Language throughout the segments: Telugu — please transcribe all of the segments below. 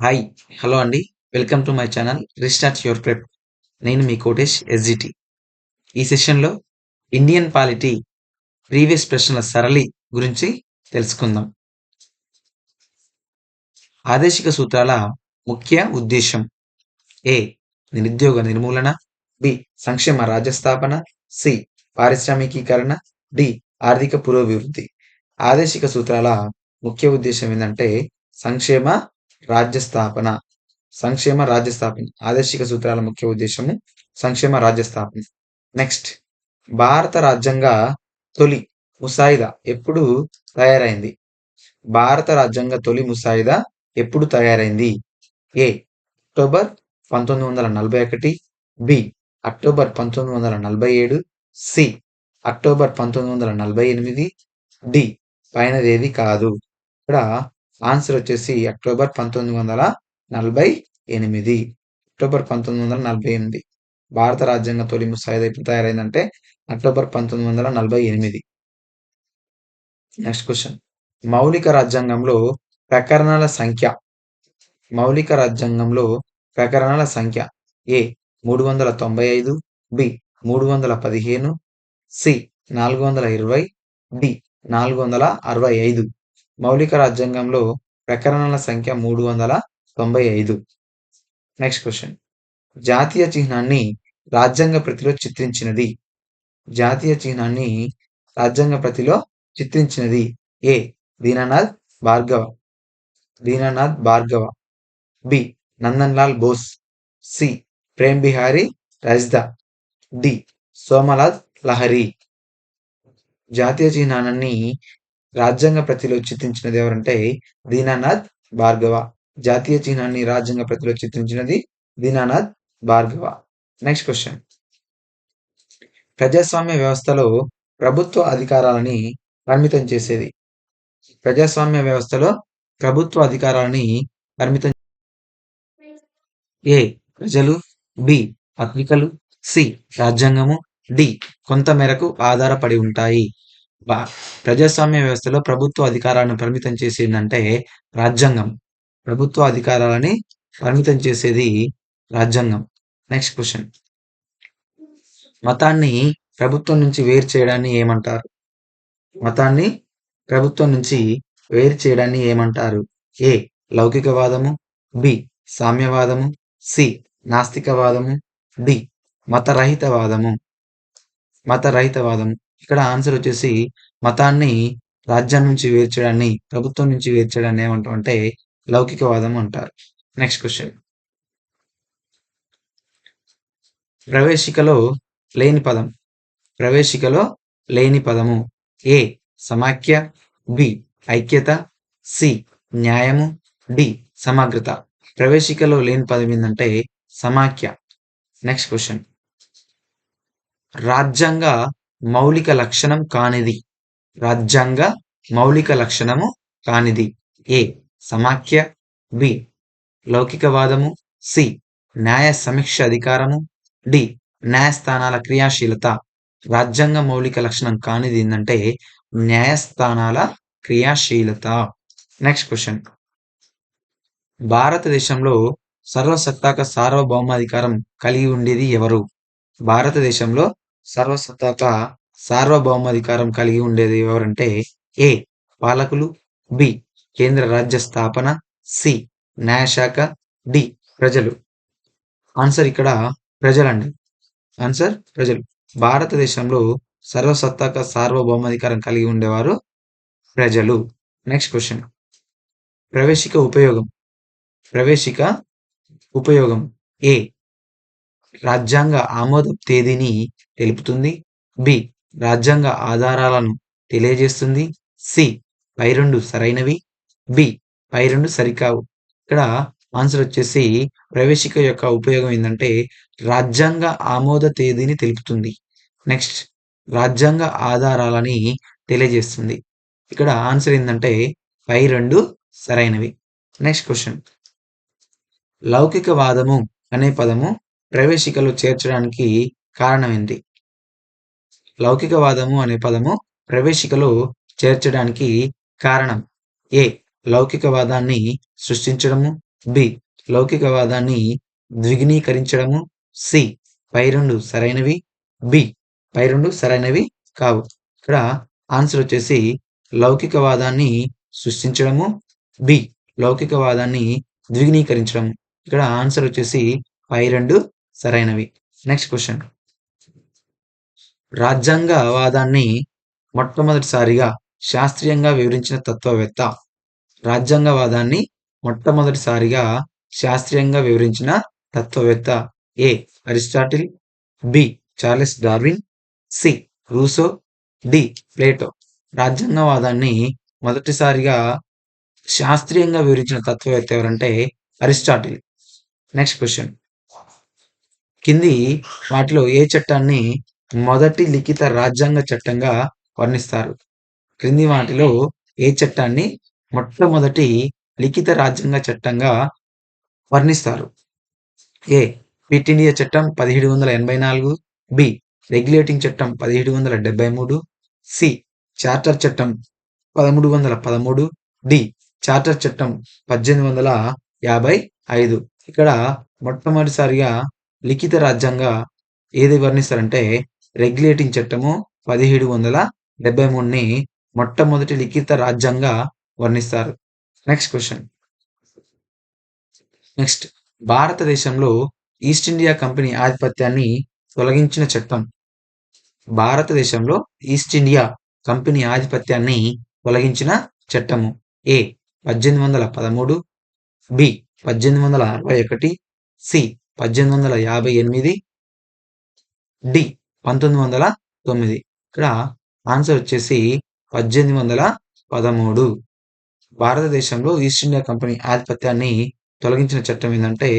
హాయ్! హలో అండి. Welcome to my channel restart your prep. నేను మీ కోటేష్ ఎస్‌జిటి. ఈ సెషన్‌లో ఇండియన్ పాలిటీ ప్రీవియస్ ప్రశ్నల సరళి గురించి తెలుసుకుందాం. ఆదేశిక సూత్రాల ముఖ్య ఉద్దేశ్యం: ఏ. నిరుద్యోగ నిర్మూలన. బి. సంక్షేమ రాజ్య స్థాపన. సి. పారిశ్రామికీకరణ. డి. ఆర్థిక పురోభివృద్ధి. ఆదేశిక సూత్రాల ముఖ్య ఉద్దేశం ఏందంటే సంక్షేమ రాజ్య స్థాపన. సంక్షేమ రాజ్య స్థాపన. ఆదేశిక సూత్రాల ముఖ్య ఉద్దేశము సంక్షేమ రాజ్య స్థాపన. నెక్స్ట్, భారత రాజ్యాంగ తొలి ముసాయిదా ఎప్పుడు తయారైంది? భారత రాజ్యాంగ తొలి ముసాయిదా ఎప్పుడు తయారైంది? A. October 1941. B. October 1947. C. October 1948. D. పైనదేది కాదు. ఇక్కడ ఆన్సర్ వచ్చేసి అక్టోబర్ 1948. అక్టోబర్ 1948 భారత రాజ్యాంగ తొలి ముసాయిదా ఎప్పుడు తయారైందంటే అక్టోబర్ 1948. నెక్స్ట్ క్వశ్చన్, మౌలిక రాజ్యాంగంలో ప్రకరణాల సంఖ్య. మౌలిక రాజ్యాంగంలో ప్రకరణాల సంఖ్య: ఏ. 395. బి. 315. సి. 420. డి. 465. మౌలిక రాజ్యాంగంలో ప్రకరణాల సంఖ్య 395. నెక్స్ట్ క్వశ్చన్, జాతీయ చిహ్నాన్ని రాజ్యాంగ ప్రతిలో చిత్రించినది. జాతీయ చిహ్నాన్ని రాజ్యాంగ ప్రతిలో చిత్రించినది: A. Dinanath Bhargava. Dinanath Bhargava. B. Nandan Lal Bose. C. Prem Behari Raizada. D. Somnath Lahiri. జాతీయ చిహ్నాన్ని రాజ్యాంగ ప్రతిలో చిత్రించినది ఎవరంటే దీనానాథ్ భార్గవ. జాతీయ చిహ్నాన్ని రాజ్యాంగ ప్రతిలో చిత్రించినది దీనానాథ్ భార్గవ. నెక్స్ట్ క్వశ్చన్, ప్రజాస్వామ్య వ్యవస్థలో ప్రభుత్వ అధికారాలని పరిమితం చేసేది. ప్రజాస్వామ్య వ్యవస్థలో ప్రభుత్వ అధికారాలని పరిమితం ఏ. ప్రజలు. బి. పత్రికలు. సి. రాజ్యాంగము. డి. కొంత మేరకు ఆధారపడి ఉంటాయి. ప్రజాస్వామ్య వ్యవస్థలో ప్రభుత్వ అధికారాలను పరిమితం చేసేదంటే రాజ్యాంగం. ప్రభుత్వ అధికారాలని పరిమితం చేసేది రాజ్యాంగం. నెక్స్ట్ క్వశ్చన్, మతాన్ని ప్రభుత్వం నుంచి వేరు చేయడాన్ని ఏమంటారు? మతాన్ని ప్రభుత్వం నుంచి వేరు చేయడాన్ని ఏమంటారు? ఏ. లౌకికవాదము. బి. సామ్యవాదము. సి. నాస్తికవాదము. డి. మతరహితవాదము. మతరహితవాదము. ఇక్కడ ఆన్సర్ వచ్చేసి మతాన్ని రాజ్యం నుంచి వేరు చేయడాన్ని, ప్రభుత్వం నుంచి వేరు చేయడాన్ని ఏమంటాం అంటే లౌకికవాదం అంటారు. నెక్స్ట్ క్వశ్చన్, ప్రవేశికలో లేని పదం. ప్రవేశికలో లేని పదము: ఏ. సమాఖ్య. బి. ఐక్యత. సి. న్యాయము. డి. సమగ్రత. ప్రవేశికలో లేని పదం ఏంటంటే సమాఖ్య. నెక్స్ట్ క్వశ్చన్, రాజ్యాంగ మౌలిక లక్షణం కానిది. రాజ్యాంగ మౌలిక లక్షణము కానిది: ఏ. సమాఖ్య. బి. లౌకికవాదము. సి. న్యాయ సమీక్ష అధికారము. డి. న్యాయస్థానాల క్రియాశీలత. రాజ్యాంగ మౌలిక లక్షణం కానిది ఏంటంటే న్యాయస్థానాల క్రియాశీలత. నెక్స్ట్ క్వశ్చన్, భారతదేశంలో సర్వసత్తాక సార్వభౌమాధికారం కలిగి ఉండేది ఎవరు? భారతదేశంలో సర్వసత్తాక సార్వభౌమాధికారం కలిగి ఉండేది ఎవరంటే ఏ. పాలకులు. బి. కేంద్ర రాజ్య స్థాపన. సి. న్యాయశాఖ. డి. ప్రజలు. ఆన్సర్ ఇక్కడ ప్రజలండి. ఆన్సర్ ప్రజలు. భారతదేశంలో సర్వసత్తాక సార్వభౌమాధికారం కలిగి ఉండేవారు ప్రజలు. నెక్స్ట్ క్వశ్చన్, ప్రవేశిక ఉపయోగం. ప్రవేశిక ఉపయోగం: ఏ. రాజ్యాంగ ఆమోద తేదీని తెలుపుతుంది. బి. రాజ్యాంగ ఆధారాలను తెలియజేస్తుంది. సి. పై రెండు సరైనవి. బి. పై రెండు సరికావు. ఇక్కడ ఆన్సర్ వచ్చేసి ప్రవేశిక యొక్క ఉపయోగం ఏంటంటే రాజ్యాంగ ఆమోద తేదీని తెలుపుతుంది. నెక్స్ట్, రాజ్యాంగ ఆధారాలని తెలియజేస్తుంది. ఇక్కడ ఆన్సర్ ఏంటంటే పై రెండు సరైనవి. నెక్స్ట్ క్వశ్చన్, లౌకికవాదము అనే పదము ప్రవేశికలో చేర్చడానికి కారణం ఏంటి? లౌకికవాదము అనే పదము ప్రవేశికలో చేర్చడానికి కారణం: ఏ. లౌకికవాదాన్ని సృష్టించడము. బి. లౌకికవాదాన్ని ద్విగుణీకరించడము. సి. పై 2 సరైనవి. బి. పై 2 సరైనవి కావు. ఇక్కడ ఆన్సర్ వచ్చేసి లౌకికవాదాన్ని సృష్టించడము. బి. లౌకికవాదాన్ని ద్విగుణీకరించడం. ఇక్కడ ఆన్సర్ వచ్చేసి పై 2 సరైనవి. Next question. రాజ్యాంగవాదాన్ని మొట్టమొదటిసారిగా శాస్త్రీయంగా వివరించిన తత్వవేత్త. రాజ్యాంగవాదాన్ని మొట్టమొదటిసారిగా శాస్త్రీయంగా వివరించిన తత్వవేత్త. A. Aristotle. B. Charles Darwin. C. Rousseau. D. Plato. రాజ్యాంగవాదాన్ని మొదటిసారిగా శాస్త్రీయంగా వివరించిన తత్వవేత్త ఎవరంటే అరిస్టాటిల్. Next question. కింది వాటిలో ఏ చట్టాన్ని మొదటి లిఖిత రాజ్యాంగ చట్టంగా వర్ణిస్తారు? క్రింది వాటిలో ఏ చట్టాన్ని మొట్టమొదటి లిఖిత రాజ్యాంగ చట్టంగా వర్ణిస్తారు? ఏ. క్విట్ ఇండియా చట్టం 1784. బి. రెగ్యులేటింగ్ చట్టం 1773. సి. చార్టర్ చట్టం 1313. డి. చార్టర్ చట్టం 1855. ఇక్కడ మొట్టమొదటిసారిగా లిఖిత రాజ్యాంగ ఏది వర్ణిస్తారంటే రెగ్యులేటింగ్ చట్టము 1773ని మొట్టమొదటి లిఖిత రాజ్యాంగ వర్ణిస్తారు. Next question. నెక్స్ట్. భారతదేశంలో ఈస్ట్ ఇండియా కంపెనీ ఆధిపత్యాన్ని తొలగించిన చట్టం. భారతదేశంలో ఈస్ట్ ఇండియా కంపెనీ ఆధిపత్యాన్ని తొలగించిన చట్టము. ఏ. 1813. బి. 1861. సి. 1858. డి. 1909. ఇక్కడ ఆన్సర్ వచ్చేసి 1813. భారతదేశంలో ఈస్ట్ ఇండియా కంపెనీ ఆధిపత్యాన్ని తొలగించిన చట్టం ఏంటంటే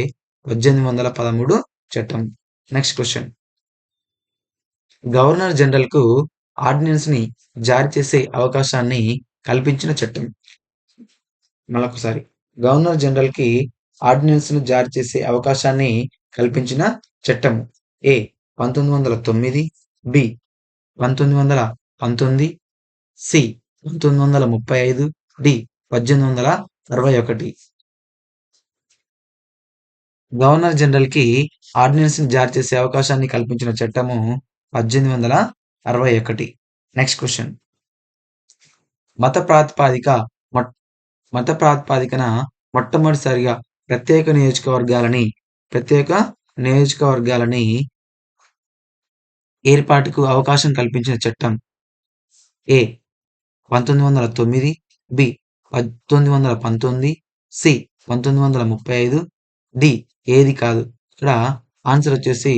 1813 చట్టం. Next question. గవర్నర్ జనరల్ కు ఆర్డినెన్స్ ని జారీ చేసే అవకాశాన్ని కల్పించిన చట్టం. మరొకసారి. గవర్నర్ జనరల్ కి ఆర్డినెన్స్ ను జారీ చేసే అవకాశాన్ని కల్పించిన చట్టం. A. 1909. B. 1919. C. 1935. D. 1861. Governor general కి ఆర్డినెన్స్ ని జారీ చేసే అవకాశాన్ని కల్పించిన చట్టము 1861. Next question. మత ప్రాతిపాదికన మొట్టమొదటిసారిగా ప్రత్యేక నియోజకవర్గాలని ఏర్పాటుకు అవకాశం కల్పించిన చట్టం. ఏ. 1909. బి. 1919. సి. 1935. డి. ఏది కాదు. ఇక్కడ ఆన్సర్ వచ్చేసి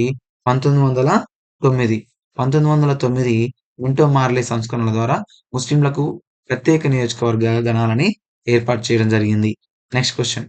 1909. 1909 మింటో మార్లే సంస్కరణల ద్వారా ముస్లింలకు ప్రత్యేక నియోజకవర్గ గణాలని ఏర్పాటు చేయడం జరిగింది. Next question.